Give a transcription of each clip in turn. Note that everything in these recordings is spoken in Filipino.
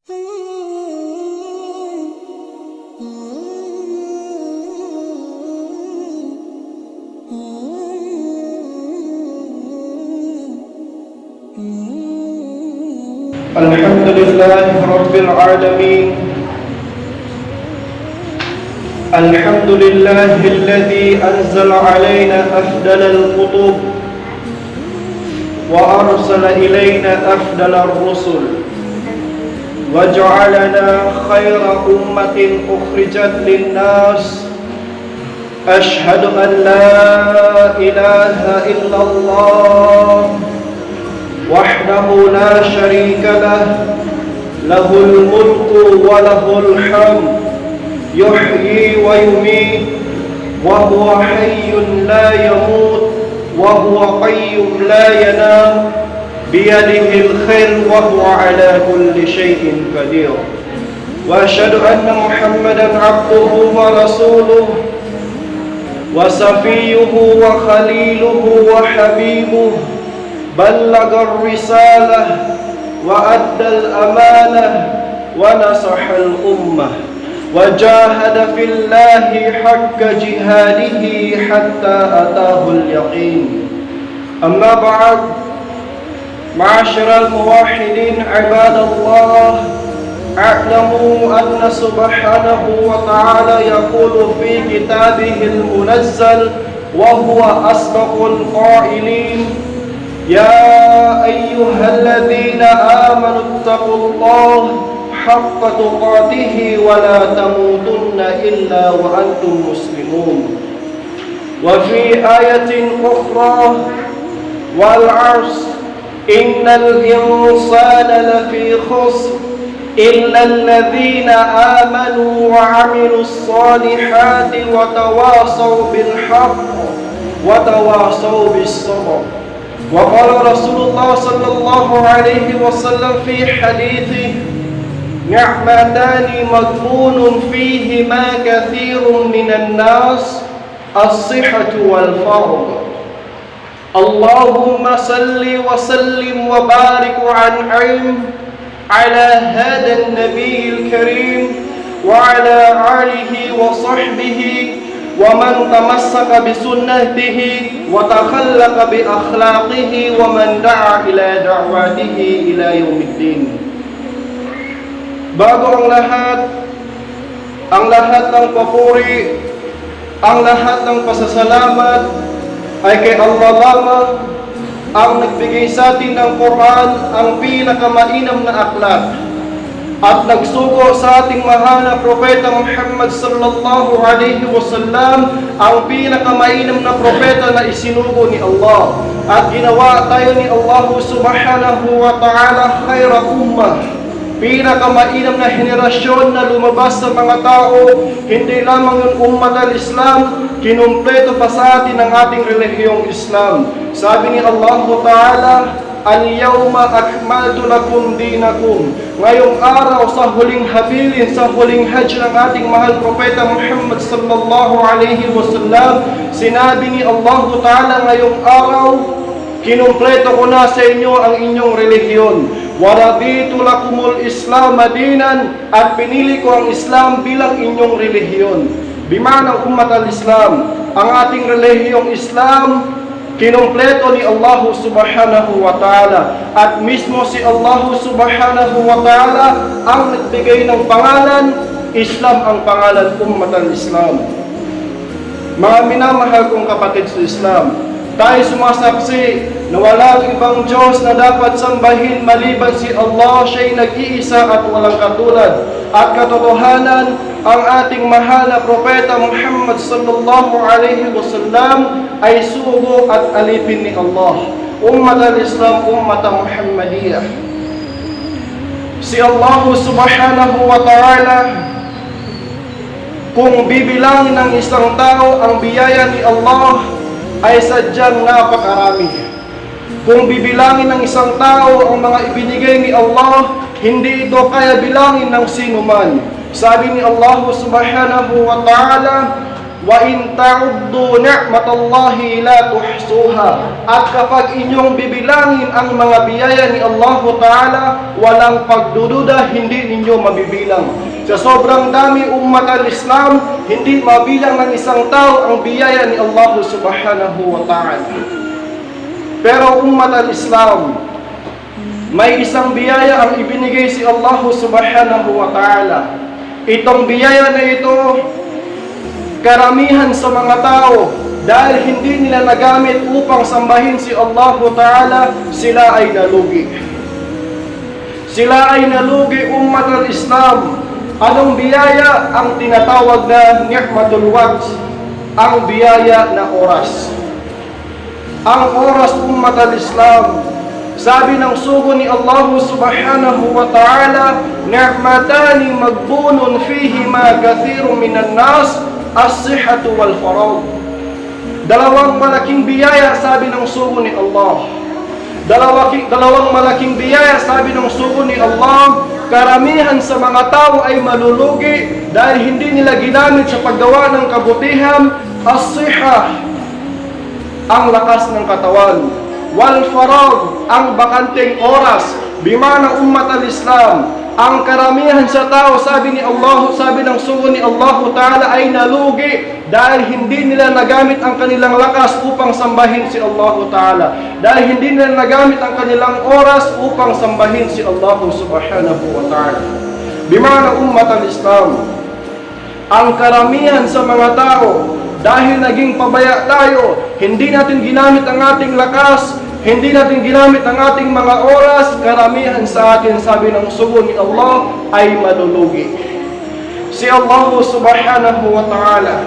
الحمد لله رب العالمين. الحمد لله الذي أنزل علينا أفضل الكتب وأرسل إلينا أفضل الرسل وجعلنا خير أمة أخرجت للناس. أشهد أن لا إله إلا الله وحده لا شريك له، له الملك وله الحمد، يحيي ويميت وهو حي لا يموت وهو قيوم لا ينام، بيده الخير وهو على كل شيء قدير. وأشهد أن محمدا عبده ورسوله وصفيه وخليله وحبيبه، بلغ الرسالة وأدى الأمانة ونصح الأمة وجاهد في الله حق جهاده حتى أتاه اليقين. أما بعد، معاشر الموحدين عباد الله، اعلموا أن سبحانه وتعالى يقول في كتابه المنزل وهو أصدق القائلين: يا أيها الذين آمنوا اتقوا الله حق تقاته ولا تموتن إلا وأنتم مسلمون. وفي آية أخرى: والعصر إن الإنسان لفي خسر إلا الذين آمنوا وعملوا الصالحات وتواصوا بالحق وتواصوا بالصبر. وقال رسول الله صلى الله عليه وسلم في حديثه: نعمتان مغبون فيهما كثير من الناس، الصحة والفرج. اللهم صل وسلم وبارك وأنعم على هذا النبي الكريم وعلى آله وصحبه ومن تمسك بسنته وتخلق بأخلاقه ومن دعا إلى دعوته إلى يوم الدين. Bago ang lahat ng papuri, ang lahat ng pasasalamat ay kay Allah lamang, ang nagbigay sa atin ng Quran, ang pinakamainam na aklat, at nagsugo sa ating mahal na Propeta Muhammad sallallahu alaihi wasallam, ang pinakamainam na propeta na isinugo ni Allah, at ginawa tayo ni Allah subhanahu wa ta'ala khayra ummah, pinakamainam na henerasyon na lumabas sa mga tao. Hindi lamang yung ummat al-Islam, kinumpleto pa sa atin ang ating relihiyong Islam. Sabi ni Allah Ta'ala: Al-yawma akmaltu lakum dinakum. Ngayong araw, sa huling habilin, sa huling hajj ng ating mahal Propeta Muhammad sallallahu alaihi wasallam, sinabi ni Allah Ta'ala, ngayong araw, kinumpleto ko na sa inyo ang inyong relihiyon. Waraditu lakumul Islam dinan, at pinili ko ang Islam bilang inyong relihiyon. Bimanang ummat al-Islam, ang ating relihiyong Islam, kinumpleto ni Allah subhanahu wa ta'ala, at mismo si Allah subhanahu wa ta'ala ang nagbigay ng pangalan Islam, ang pangalan ummat al-Islam. Mga minamahal kong kapatid sa Islam, tayo sumasaksi na walang ibang Diyos na dapat sambahin maliban si Allah. Siya'y nag-iisa at walang katulad. At katotohanan, ang ating mahal na Propeta Muhammad sallallahu alaihi wasallam ay sugo at alipin ni Allah. Ummat al-Islam, ummat Muhammadiyah. Si Allah subhanahu wa ta'ala, kung bibilangin ng isang tao ang biyaya ni Allah, ay sadyang napakarami. Kung bibilangin ng isang tao ang mga ibinigay ni Allah, hindi ito kaya bilangin ng sino man. Sabi ni Allah subhanahu wa ta'ala: wa in ta'uddu ni'matallahi la tuhsuha. At kapag inyong bibilangin ang mga biyaya ni Allah Ta'ala, walang pagdududa, hindi ninyo mabibilang. Sa sobrang dami ummat al-Islam, hindi mabilang ng isang tao ang biyaya ni Allah Subhanahu wa Ta'ala. Pero ummat al-Islam, may isang biyaya ang ibinigay si Allah Subhanahu wa Ta'ala. Itong biyaya na ito, karamihan sa mga tao, dahil hindi nila nagamit upang sambahin si Allah Ta'ala, sila ay nalugi. Sila ay nalugi, ummat al-Islam. Anong biyaya? Ang tinatawag na ni'matul waqt, ang biyaya na oras. Ang oras, ummat al-Islam, sabi ng sugo ni Allah Subhanahu wa Ta'ala, ni'matani magbunun fihima kathirun minan nas, as-sihhatu wal faragh. Dalawang malaking biyaya, sabi ng sugo ni Allah. Dalawang malaking biyaya, sabi ng sugo ni Allah. Karamihan sa mga tao ay malulugi dahil hindi nila ginamit sa paggawa ng kabutihan. As-sihha, ang lakas ng katawan. Wal faragh, ang bakanteng oras. Bimana ummat al-Islam, ang karamihan sa tao, sabi ni Allah, sabi ng sugo ni Allah Ta'ala, ay nalugi dahil hindi nila nagamit ang kanilang lakas upang sambahin si Allah Ta'ala. Dahil hindi nila nagamit ang kanilang oras upang sambahin si Allah Subhanahu wa Ta'ala. Bimana ummat al-Islam, ang karamihan sa mga tao, dahil naging pabaya tayo, hindi natin ginamit ang ating lakas, hindi natin ginamit ang ating mga oras, karamihan sa atin, sabi ng sugo ni Allah, ay malulugi. Si Allah Subhanahu wa Ta'ala,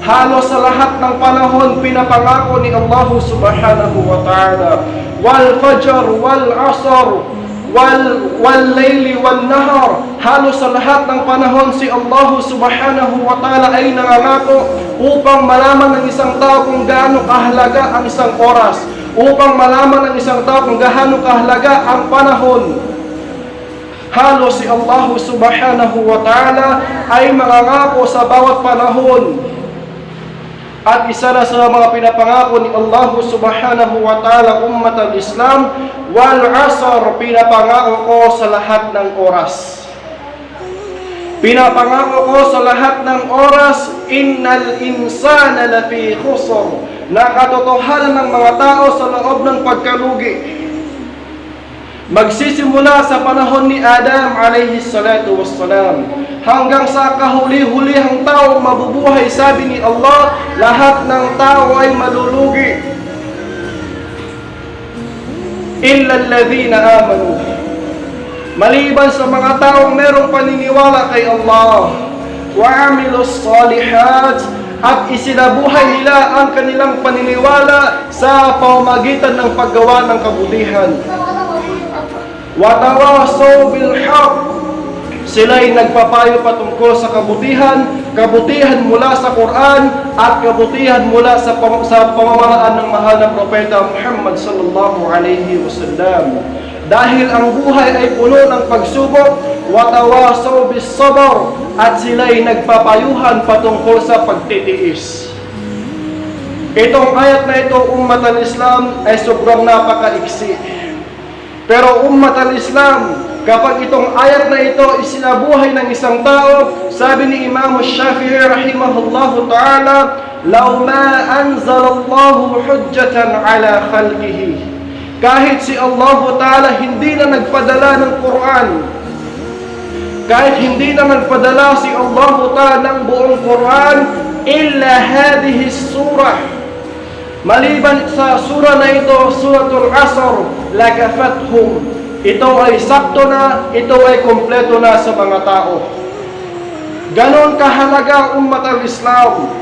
halos sa lahat ng panahon, pinapangako ni Allah Subhanahu wa Ta'ala, wal fajr, wal asr, wal layli, wal nahar. Halos sa lahat ng panahon, si Allah Subhanahu wa Ta'ala ay nangangako upang malaman ng isang tao kung gaano kahalaga ang isang oras, upang malaman ng isang tao kung gaano kahalaga ang panahon. Halos si Allah Subhanahu wa Ta'ala ay mangangako sa bawat panahon. At isa na sa mga pinapangako ni Allah Subhanahu wa Ta'ala, ummat al-Islam, wal asr, pinapangako ko sa lahat ng oras. Pinapangako ko sa lahat ng oras, innal insana lafi khusr, na katotohanan ng mga tao sa loob ng pagkalugi. Magsisimula sa panahon ni Adam alayhi salatu wassalam, hanggang sa kahuli-hulihang tao mabubuhay, sabi ni Allah, lahat ng tao ay malulugi. Illa alladhina amanu, maliban sa mga taong merong paniniwala kay Allah, wa amilus salihat, at isinabuhay nila ang kanilang paniniwala sa pamamagitan ng paggawa ng kabutihan. Wa tawasaw bil haqq, sila'y nagpapayo patungkol sa kabutihan, kabutihan mula sa Quran at kabutihan mula sa pamamaraan ng mahal na propeta Muhammad sallallahu alaihi wasallam. Dahil ang buhay ay puno ng pagsubok, wa tawasaw bis sabr, at sila'y nagpapayuhan patungkol sa pagtitiis. Itong ayat na ito, ummat al-Islam, ay sobrang napakaiksi. Pero ummat al-Islam, kapag itong ayat na ito isinabuhay ng isang tao, sabi ni Imam Shafi'i rahimahullahu ta'ala, law ma anzalallahu hujjatan ala khalqihi, kahit si Allah Ta'ala hindi na nagpadala ng Quran, kahit hindi na nagpadala si Allah Ta'ala ng buong Quran, illa hadhihi surah, maliban sa surah na ito, suratul Asr, lakafathum, ito ay sakto na, ito ay kompleto na sa mga tao. Ganon kahalaga ummat al-Islam.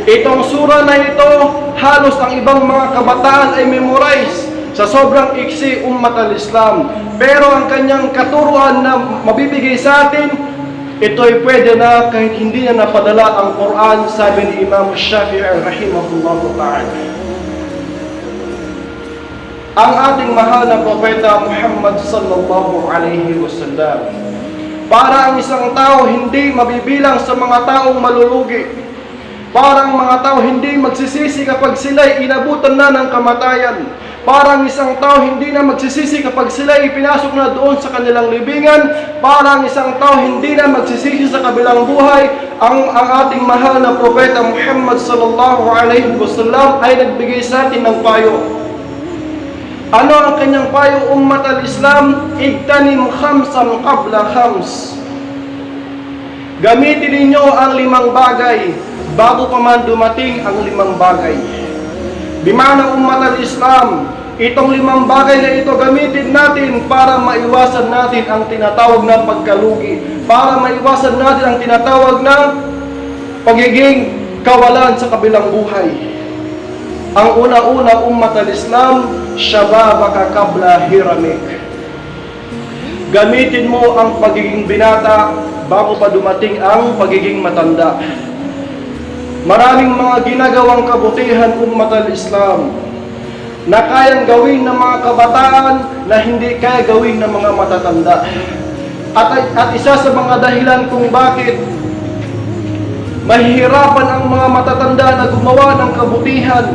Itong surah na ito, halos ang ibang mga kabataan ay memorize sa sobrang iksi, ummat al-Islam. Pero ang kanyang katuruan na mabibigay sa atin, ito ay pwede na kahit hindi na napadala ang Quran, sabi ni Imam Shafi'i rahimahullahu ta'ala. Ang ating mahal na propeta Muhammad sallallahu alaihi wasallam, para ang isang tao hindi mabibilang sa mga taong malulugi. Parang mga tao hindi magsisisi kapag sila'y inabutan na ng kamatayan. Parang isang tao hindi na magsisisi kapag sila'y ipinasok na doon sa kanilang libingan. Parang isang tao hindi na magsisisi sa kabilang buhay. Ang ating mahal na propeta Muhammad sallallahu alaihi wasallam ay nagbigay sa atin ng payo. Ano ang kanyang payo, ummat al-Islam? Igtanim khamsan qabla khams. Gamitin ninyo ang 5 bagay bago pa man dumating ang 5 bagay. Bimana ummat al-Islam, itong 5 bagay na ito gamitin natin para maiwasan natin ang tinatawag na pagkalugi, para maiwasan natin ang tinatawag na pagiging kawalan sa kabilang buhay. Ang una-una, ummat al-Islam, shababaka qabla hiramik. Gamitin mo ang pagiging binata bago pa dumating ang pagiging matanda. Maraming mga ginagawang kabutihan ummat al-Islam na kayang gawin ng mga kabataan na hindi kaya gawin ng mga matatanda. At isa sa mga dahilan kung bakit mahihirapan ang mga matatanda na gumawa ng kabutihan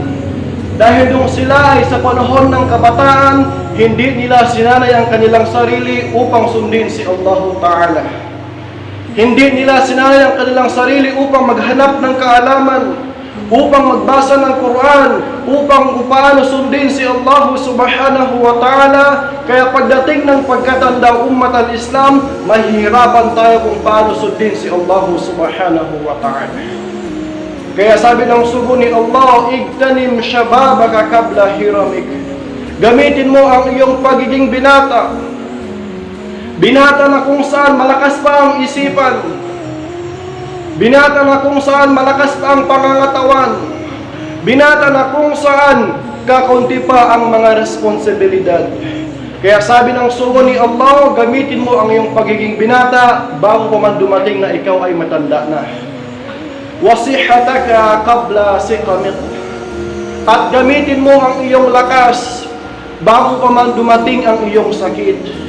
dahil nung sila ay sa panahon ng kabataan, hindi nila sinanay ang kanilang sarili upang sundin si Allah Ta'ala. Hindi nila sinanay ang kanilang sarili upang maghanap ng kaalaman, upang magbasa ng Quran, upang paano sundin si Allah Subhanahu wa Ta'ala. Kaya pagdating ng pagkatanda ummat al-Islam, mahihirapan tayo kung paano sundin si Allah Subhanahu wa Ta'ala. Kaya sabi ng sugo ni Allah, igtanim shababaka qabla hiramik. Gamitin mo ang iyong pagiging binata. Binata na kung saan malakas pa ang isipan. Binata na kung saan malakas pa ang pangangatawan. Binata na kung saan kakaunti pa ang mga responsibilidad. Kaya sabi ng sugo ni Allah, gamitin mo ang iyong pagiging binata bago pa man dumating na ikaw ay matanda na. Wasihataka qabla siqamik. At gamitin mo ang iyong lakas bago pa man dumating ang iyong sakit.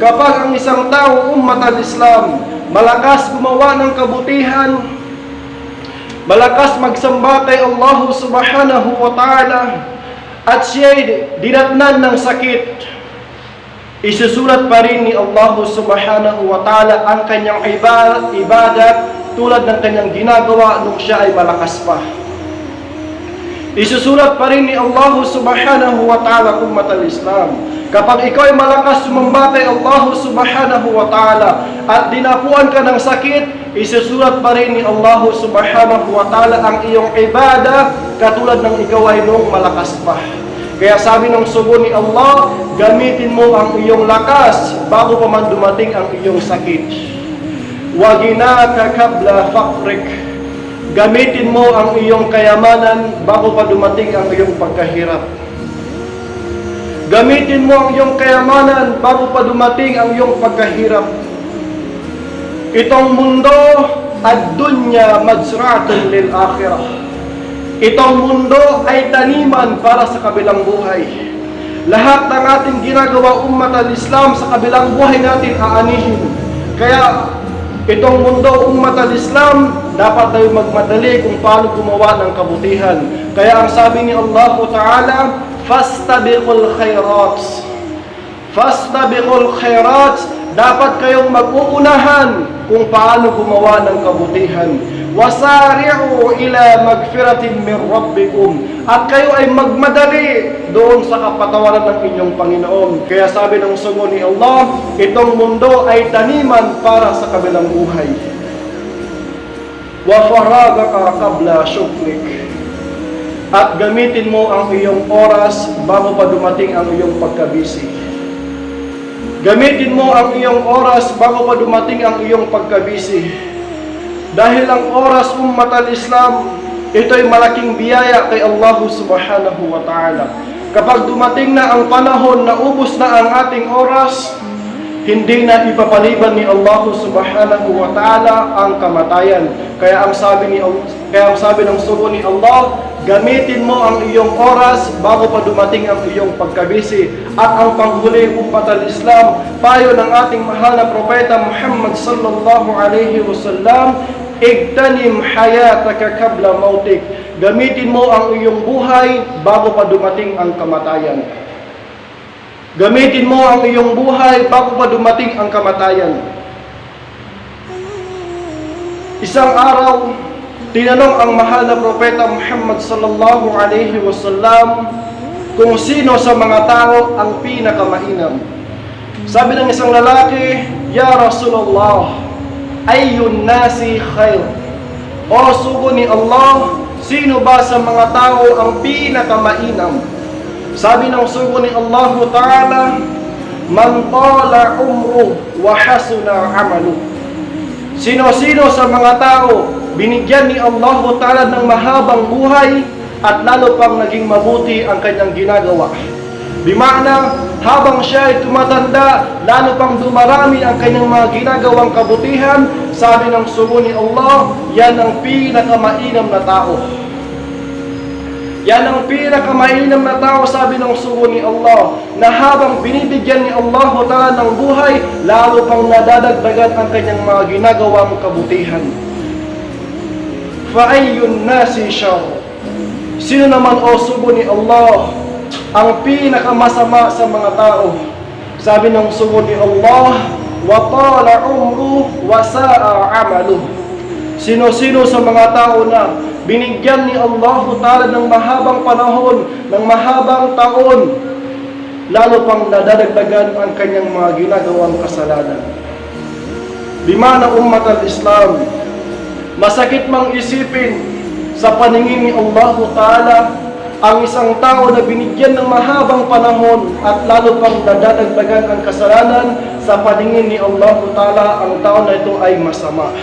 Kapag ang isang tao, ummat al-Islam, malakas gumawa ng kabutihan, malakas magsamba kay Allah Subhanahu wa Ta'ala, at siya'y dinatnan ng sakit, isusulat pa rin ni Allah Subhanahu wa Ta'ala ang kanyang ibadat tulad ng kanyang ginagawa nung siya ay malakas pa. Isusulat pa rin ni Allah Subhanahu wa Ta'ala ummat al-Islam. Kapag ikaw ay malakas sumamba kay Allah Subhanahu wa Ta'ala at dinapuan ka ng sakit, isusulat pa rin ni Allah Subhanahu wa Ta'ala ang iyong ibada katulad ng ikaw ay noong malakas pa. Kaya sabi ng sugo ni Allah, gamitin mo ang iyong lakas bago pa man dumating ang iyong sakit. Waginaka qabla faqrik. Gamitin mo ang iyong kayamanan bago pa dumating ang iyong pagkahirap. Gamitin mo ang iyong kayamanan bago pa dumating ang iyong pagkahirap. Itong mundo, ad-dunya mazra'atun lil akhirah. Itong mundo ay taniman para sa kabilang buhay. Lahat ng ating ginagawa ummat al-Islam sa kabilang buhay natin aanihin. Kaya itong mundo ummat al-Islam, dapat tayo magmadali kung paano gumawa ng kabutihan. Kaya ang sabi ni Allah Ta'ala, fastabiqul khairat. Fastabiqul khairat. Dapat kayong mag-uunahan kung paano gumawa ng kabutihan. Wasari'u ila magfiratin min rabbikum. At kayo ay magmadali doon sa kapatawaran ng inyong Panginoon. Kaya sabi ng sugo ni Allah, itong mundo ay taniman para sa kabilang buhay. Wa faragaka qabla shukrik. At gamitin mo ang iyong oras bago pa dumating ang iyong pagkabisi. Gamitin mo ang iyong oras bago pa dumating ang iyong pagkabisi. Dahil ang oras ummat al-Islam, ito ay malaking biyaya kay Allah Subhanahu wa Ta'ala. Kapag dumating na ang panahon na ubos na ang ating oras, hindi na ipapaliban ni Allah Subhanahu wa Ta'ala ang kamatayan. Kaya ang sabi ng sugo ni Allah, gamitin mo ang iyong oras bago pa dumating ang iyong pagkabisi. At ang panghuli ummat al-Islam, payo ng ating mahal na propeta Muhammad sallallahu alaihi wasallam, igtanim hayataka qabla mautik. Gamitin mo ang iyong buhay bago pa dumating ang kamatayan. Gamitin mo ang iyong buhay bago pa dumating ang kamatayan. Isang araw, tinanong ang mahal na propeta Muhammad sallallahu alaihi wasallam kung sino sa mga tao ang pinakamainam. Sabi ng isang lalaki, "Ya Rasulullah, ayyun nasi khair?" O sugo ni Allah, sino ba sa mga tao ang pinakamainam? Sabi ng sugo ni Allah Ta'ala, "Man tala umru wa hasuna amalu." Sino-sino sa mga tao binigyan ni Allah Ta'ala ng mahabang buhay at lalo pang naging mabuti ang kanyang ginagawa. Bimana, habang siya ay tumatanda, lalo pang dumarami ang kanyang mga ginagawang kabutihan, sabi ng sugo ni Allah, yan ang pinakamainam na tao. Yan ang pinakamainam na tao, sabi ng sugo ni Allah, na habang binibigyan ni Allah Ta'ala ng buhay, lalo pang nadadagdagan ang kanyang mga ginagawang kabutihan. Fa'ayyun nasi syar? Sino naman o sugo ni Allah ang pinakamasama sa mga tao? Sabi ng sugo ni Allah, wa tala umru wa sa'a amalu. Sino-sino sa mga tao na binigyan ni Allah Ta'ala ng mahabang panahon, ng mahabang taon, lalo pang nadadagdagan ang kanyang mga ginagawang kasalanan. Bimana ummat al-Islam, masakit mang isipin sa paningin ni Allah Ta'ala ang isang tao na binigyan ng mahabang panahon at lalo pang nadadagdagan ang kasalanan. Sa paningin ni Allah Ta'ala, ang tao na ito ay masama.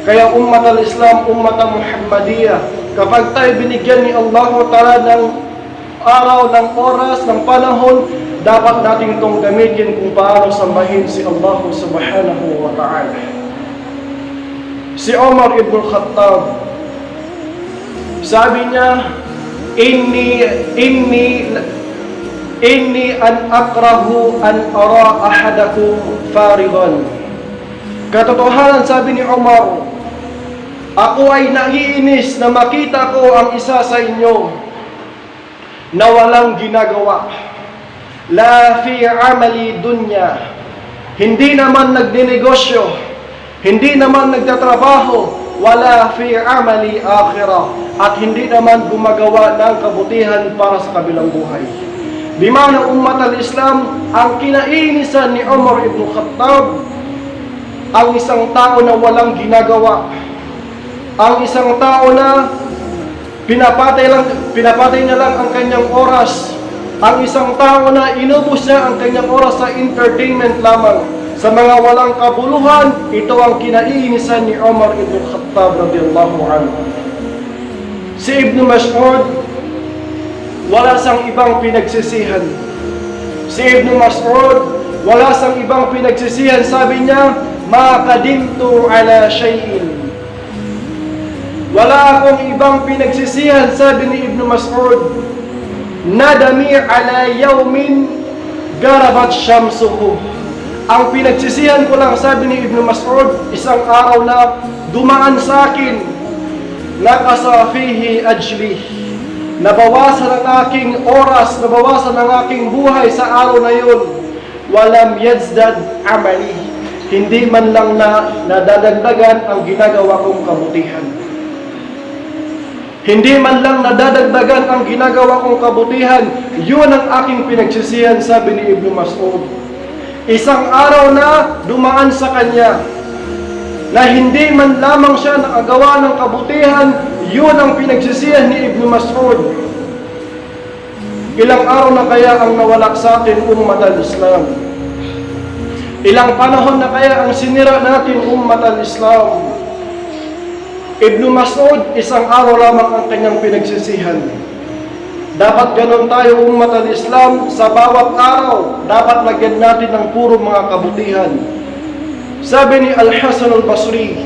Kaya ummat al-Islam, ummat al-Muhammadiyah, kapag tayo binigyan ni Allah Ta'ala ng araw, ng oras, ng panahon, dapat natin itong gamitin kung paano sambahin si Allah Subhanahu wa Ta'ala. Si Umar ibn Khattab, sabi niya, Inni an akrahu an ara ahadakum faridan. Katotohanan, sabi ni Umar, ako ay naiinis na makita ko ang isa sa inyo na walang ginagawa. La fi amali dunya. Hindi naman nagdinegosyo, hindi naman nagtatrabaho, wala fi amali akhirah, at hindi naman gumagawa ng kabutihan para sa kabilang buhay. Bimana ummat al-Islam, ang kinaiinisan ni Umar ibn Khattab, ang isang tao na walang ginagawa, ang isang tao na pinapatay niya lang ang kanyang oras, ang isang tao na inubos niya ang kanyang oras sa entertainment lamang, sa mga walang kabuluhan. Ito ang kinaiinisan ni Umar ibn Khattab radiyallahu anhu. Si Ibn Mas'ud, wala sang ibang pinagsisihan. Si Ibn Mas'ud, wala sang ibang pinagsisihan. Sabi niya, ma qadimtu ala shay'in. Wala akong ibang pinagsisihan, sabi ni Ibn Mas'ud, nadami ala yawmin garabat syamsuhu. Ang pinagsisihan ko lang, sabi ni Ibn Mas'ud, isang araw na dumaan sa akin, nakasa fihi ajli, nabawasan ang aking oras, nabawasan ang aking buhay sa araw na yun. Walam yazdad amali, hindi man lang na nadadagdagan ang ginagawa kong kabutihan. Hindi man lang nadadagdagan ang ginagawa kong kabutihan. Yun ang aking pinagsisihan, sabi ni Ibn Mas'ud. Isang araw na dumaan sa kanya na hindi man lamang siya nakagawa ng kabutihan, yun ang pinagsisihan ni Ibn Mas'ud. Ilang araw na kaya ang nawala sa atin ummat al-Islam? Ilang panahon na kaya ang sinira natin ummat al-Islam? Ibn Mas'ud, isang araw lamang ang kanyang pinagsisihan. Dapat ganon tayo ummat al-Islam, sa bawat araw dapat lagyan natin ng puro mga kabutihan. Sabi ni Al-Hasan al-Basri,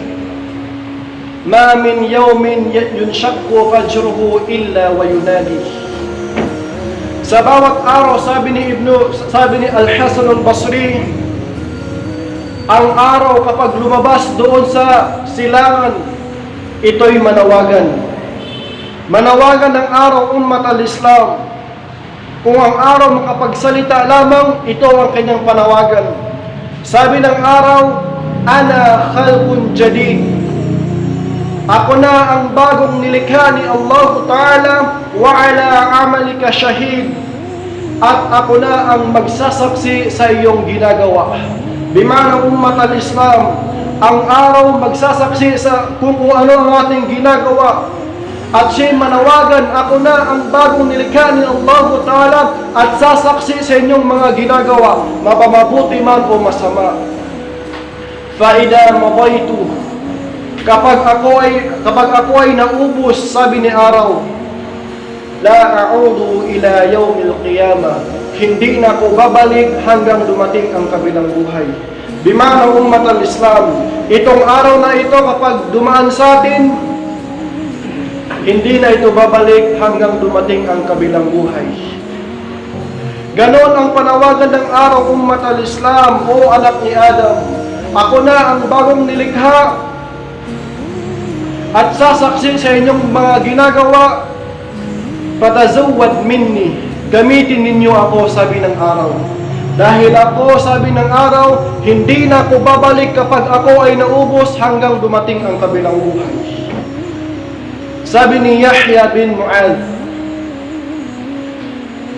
ma min yawmin yunshaqqu fajruhu illa wa yunadi. Sa bawat araw, sabi ni Al-Hasan al-Basri, ang araw kapag lumabas doon sa silangan, ito'y manawagan. Manawagan ng araw ummat al-Islam. Kung ang araw makapagsalita lamang, ito ang kanyang panawagan. Sabi ng araw, Ana khalqun jadid. Ako na ang bagong nilikha ni Allah Ta'ala wa ala amalika shahid. At ako na ang magsasaksi sa iyong ginagawa. Bimana ummat al-Islam, ang araw magsasaksi sa kung ano ang ating ginagawa. At siya'y manawagan, ako na ang bagong nilikha ni Allah Ta'ala at sasaksi sa inyong mga ginagawa, mapamabuti man o masama. Faida mabaitu, kapag ako ay naubos, sabi ni araw, la a'udu ila yawmil qiyamah, hindi na ako babalik hanggang dumating ang kabilang buhay. Bimana ummat al-Islam, itong araw na ito kapag dumaan sa atin, hindi na ito babalik hanggang dumating ang kabilang buhay. Ganon ang panawagan ng araw ummat al-Islam, o anak ni Adam, ako na ang bagong nilikha at sasaksi sa inyong mga ginagawa. Patazawwad minni, gamitin ninyo ako, sabi ng araw. Dahil ako, sabi ng araw, hindi na ako babalik kapag ako ay naubos hanggang dumating ang kabilang buhay. Sabi ni Yahya bin Mu'adh,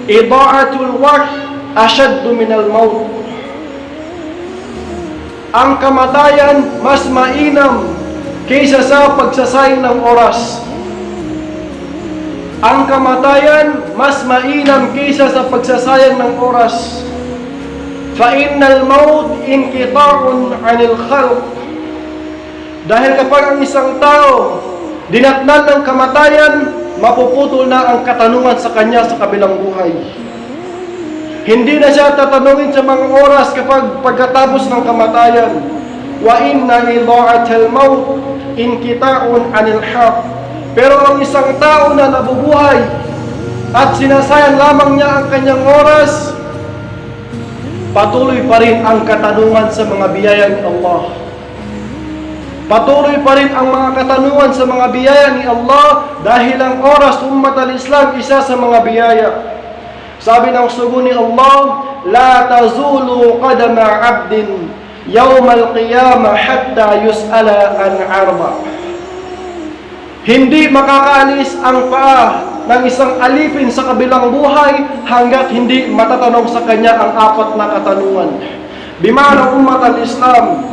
ida'atul waqt ashaddu min al-maut. Ang kamatayan mas mainam kaysa sa pagsasayang ng oras. Ang kamatayan mas mainam kaysa sa pagsasayang ng oras. Fa innal maut inqita'un 'anil khalq. Dahil kapag ang isang tao dinatnan ng kamatayan, mapuputol na ang katanungan sa kanya sa kabilang buhay. Hindi na siya tatanungin sa mga oras kapag pagkatapos ng kamatayan. Wa inna ida'atal maut inqita'un 'anil haqq. Pero ang isang tao na nabubuhay at sinasayang lamang niya ang kanyang oras, patuloy pa rin ang katanungan sa mga biyaya ni Allah. Patuloy pa rin ang mga katanungan sa mga biyaya ni Allah dahil ang oras ummat al-Islam isa sa mga biyaya. Sabi ng sugo ni Allah, la tazulu qadama 'abdin yawm al-qiyamah hatta yus'ala an arba'. Hindi makakaalis ang paa ng isang alipin sa kabilang buhay hanggat hindi matatanong sa kanya ang apat na katanungan. Bimana ummat al-Islam,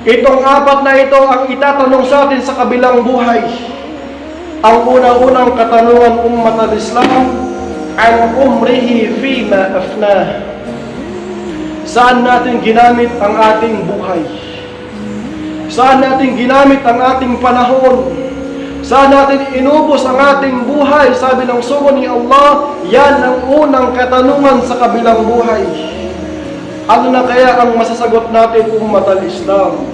itong apat na ito ang itatanong sa atin sa kabilang buhay. Ang unang-unang katanungan ummat al-Islam, an umrihi fima afnah. Saan natin ginamit ang ating buhay? Saan natin ginamit ang ating panahon? Saan natin inubos ang ating buhay? Sabi ng sugo ni Allah, yan ang unang katanungan sa kabilang buhay. Ano na kaya ang masasagot natin ummat al-Islam?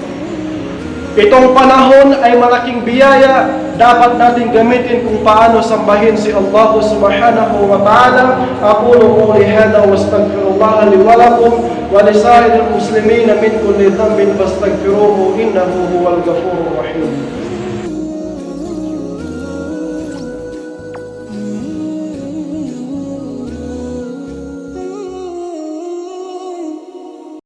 Itong panahon ay malaking biyaya, dapat natin gamitin kung paano sambahin si Allah subhanahu wa ta'ala. Aqulu qawli hadha wa astaghfirullah li wa lakum wa li sa'iril muslimin min kulli dhanbin fastaghfiruhu innahu huwal ghafurur rahim.